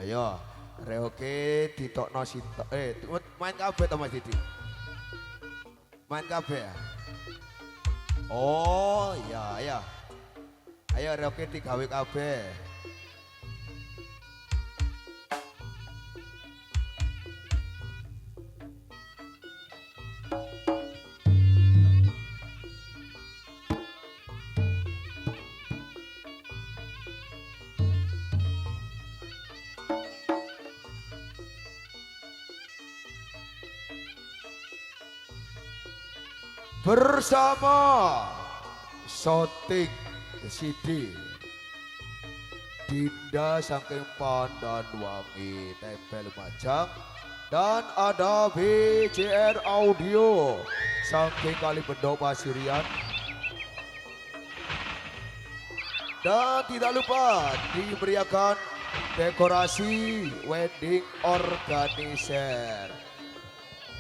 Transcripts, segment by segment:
Ayo, reoke ditokno sinto. Main kabeh to Mas Didi? Main kabeh ya? Oh, iya, ayo. Ayo reoke digawe kabeh. Bersama Sotik Sidi Dinda saking Pandan Wangi Tempel Majang dan ada BCR Audio saking Kalibendo Pasirian dan tidak lupa diberikan dekorasi wedding organizer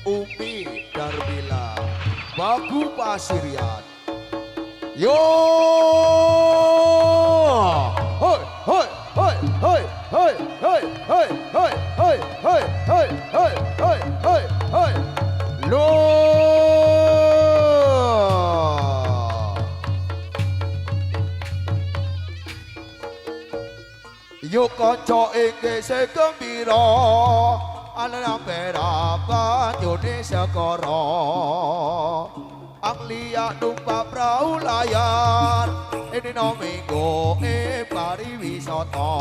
Umi Darmila Bagu Pasirian. Yo! Hoi hoi hoi hoi hoi hoi hoi hoi hoi hoi hoi hoi hoi hoi hoi. Lo! Yo kanca iki sing gembira Alam berapa Indonesia koro Anglia numpak perahu layar Ini nominggo pariwisata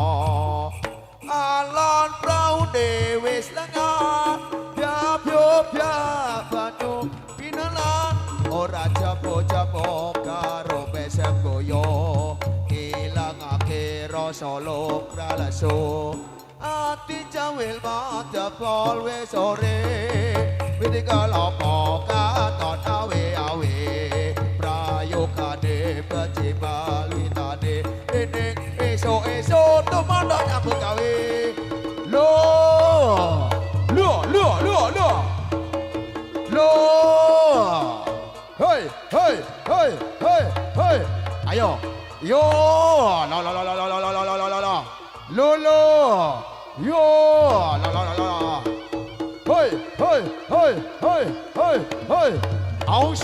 Alon perahu dewis lengar Biap biap banyu pinelan Ora japo-japo karo besem goyo Ilang akhir solo kralaso Ati jawil mata polwe sore Widi kalopo katon awe Prayokane pecibalitane Nenek esok teman nyambut gawe Lo Hei hei hei hei hei Ayo Yo Lolo Yo la Hoi hoi hoi hoi hoi hoi Aus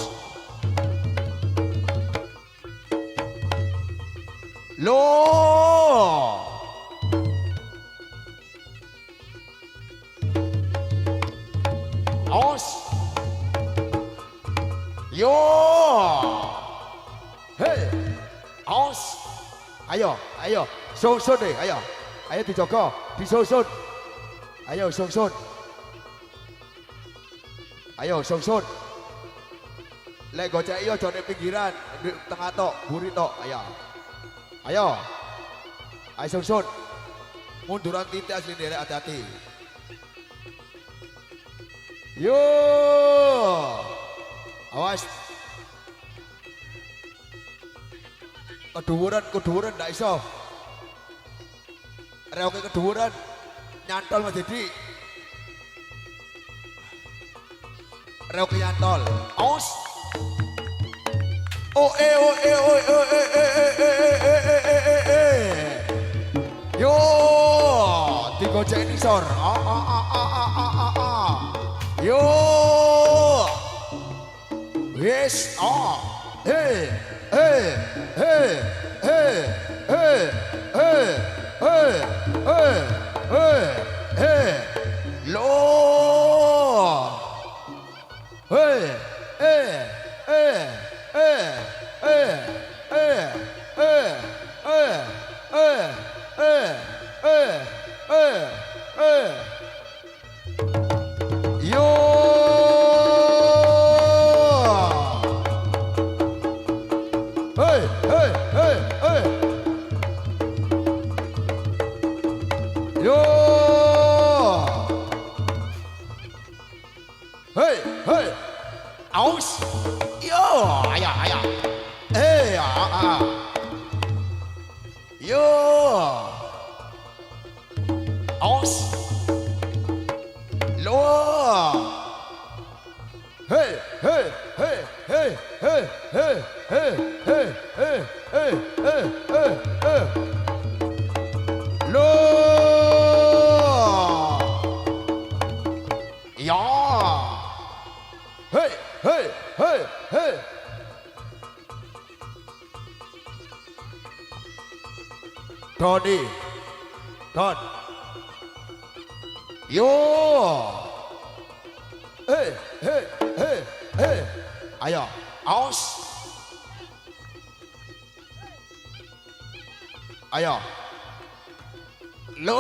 Lo Aus Yo Hey Aus Ayo Susun deh ayo dijogo disusun ayo susun lek gocek iyo aja ning pinggiran di tengah tok buri tok ayo susun munduran titik asli derek hati-hati yo awas keduwuran ndak iso reoke keduwuran nyantol Mas Didi reoke nyantol aus yo digocek nisor yo wis hey lo aus yo ayo yo aus lo hey lo hei, hei, hei. Tony, Don. Yo. Hei, hei, hei, hei. Ayo, aus. Ayo. Lo,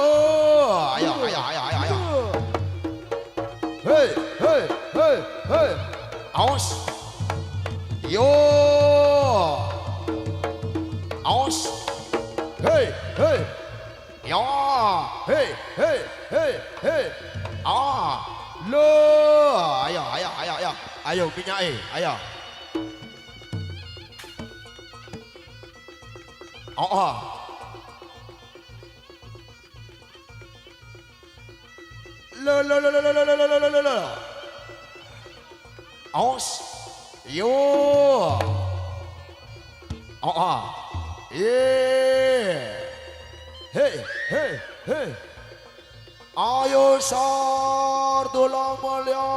ayo, ayo, ayo, ayo, ayo. Hei, hei, hei, hei. Aus. Yo. Aus. Hei, hei. Ya. Hei, hei, hei, hei. Ah. Lo. Ayo, ayo, ayo, ayo. Ayo, minyak ayo. Oh. Lo. Aus. Yo. Oh. Yeah. Hey, hey, hey. Ayo Sardola Mulia.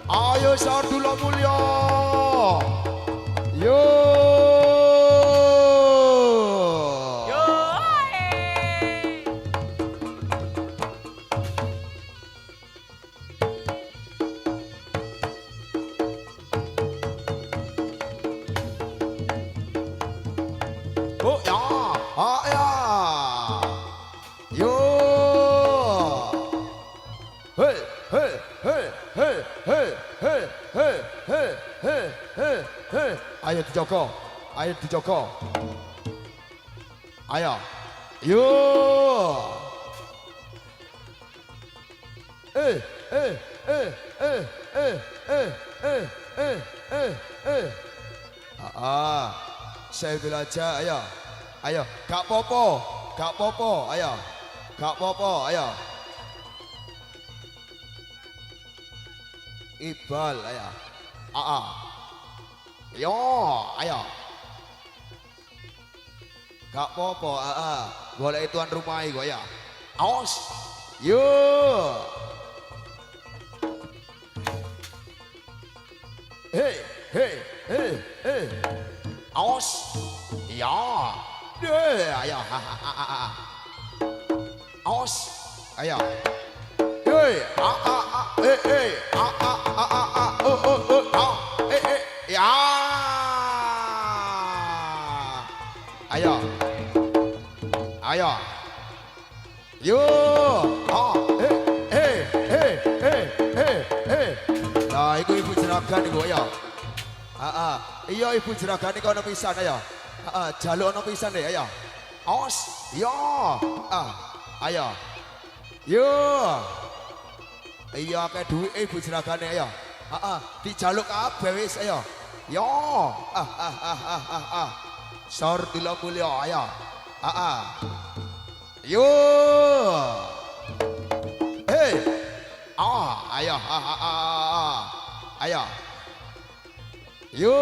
Ayo Sardola Mulia. Yo. Oh ya, ya, yo, hey, hey, hey, hey, hey, hey, hey, hey, hey, hey, hey, ayo dijogo, ayo, yo, hey, hey, hey, hey, hey, hey, hey, hey, hey, hey, saya belajar, ayo, gak popo, ayo, gak popo, ayo, Ibal, ayo, yo, ayo, gak popo, boleh tuan rumah gue ya, aos, yo, hey, hey, hey, hey. Aus, ya, ayo, aus, ayo, hey, ya, ayo, yo, nah, ibu jerakan ibu ya. Iya ibu jeragan ini kau pisan ayo. Jaluk ono pisan deh ayo. Os, yo. Ayo. Yo. Iya ke duit ibu jeragan ayo. Dijaluk kabeh wis ayo. Yo. Sardola Mulia ayo. Yo. Hey. Ayo. Ayo. Yo,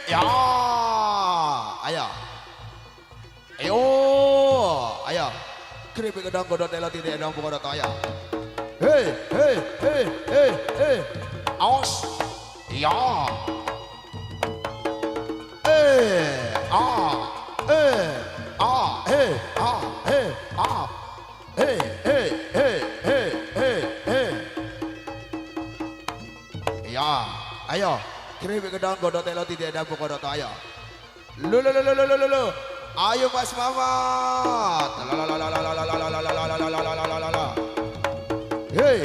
ya, ayo, keripik gedang godot elo tidak edang godot ayo, hey, aus, ya, ya, ayo, keripik gedang godot elo tidak edang godot ayo, lu, ayo Mas Mamat, hey,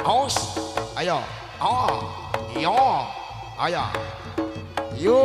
aus, ayo, yo, ayo, yo.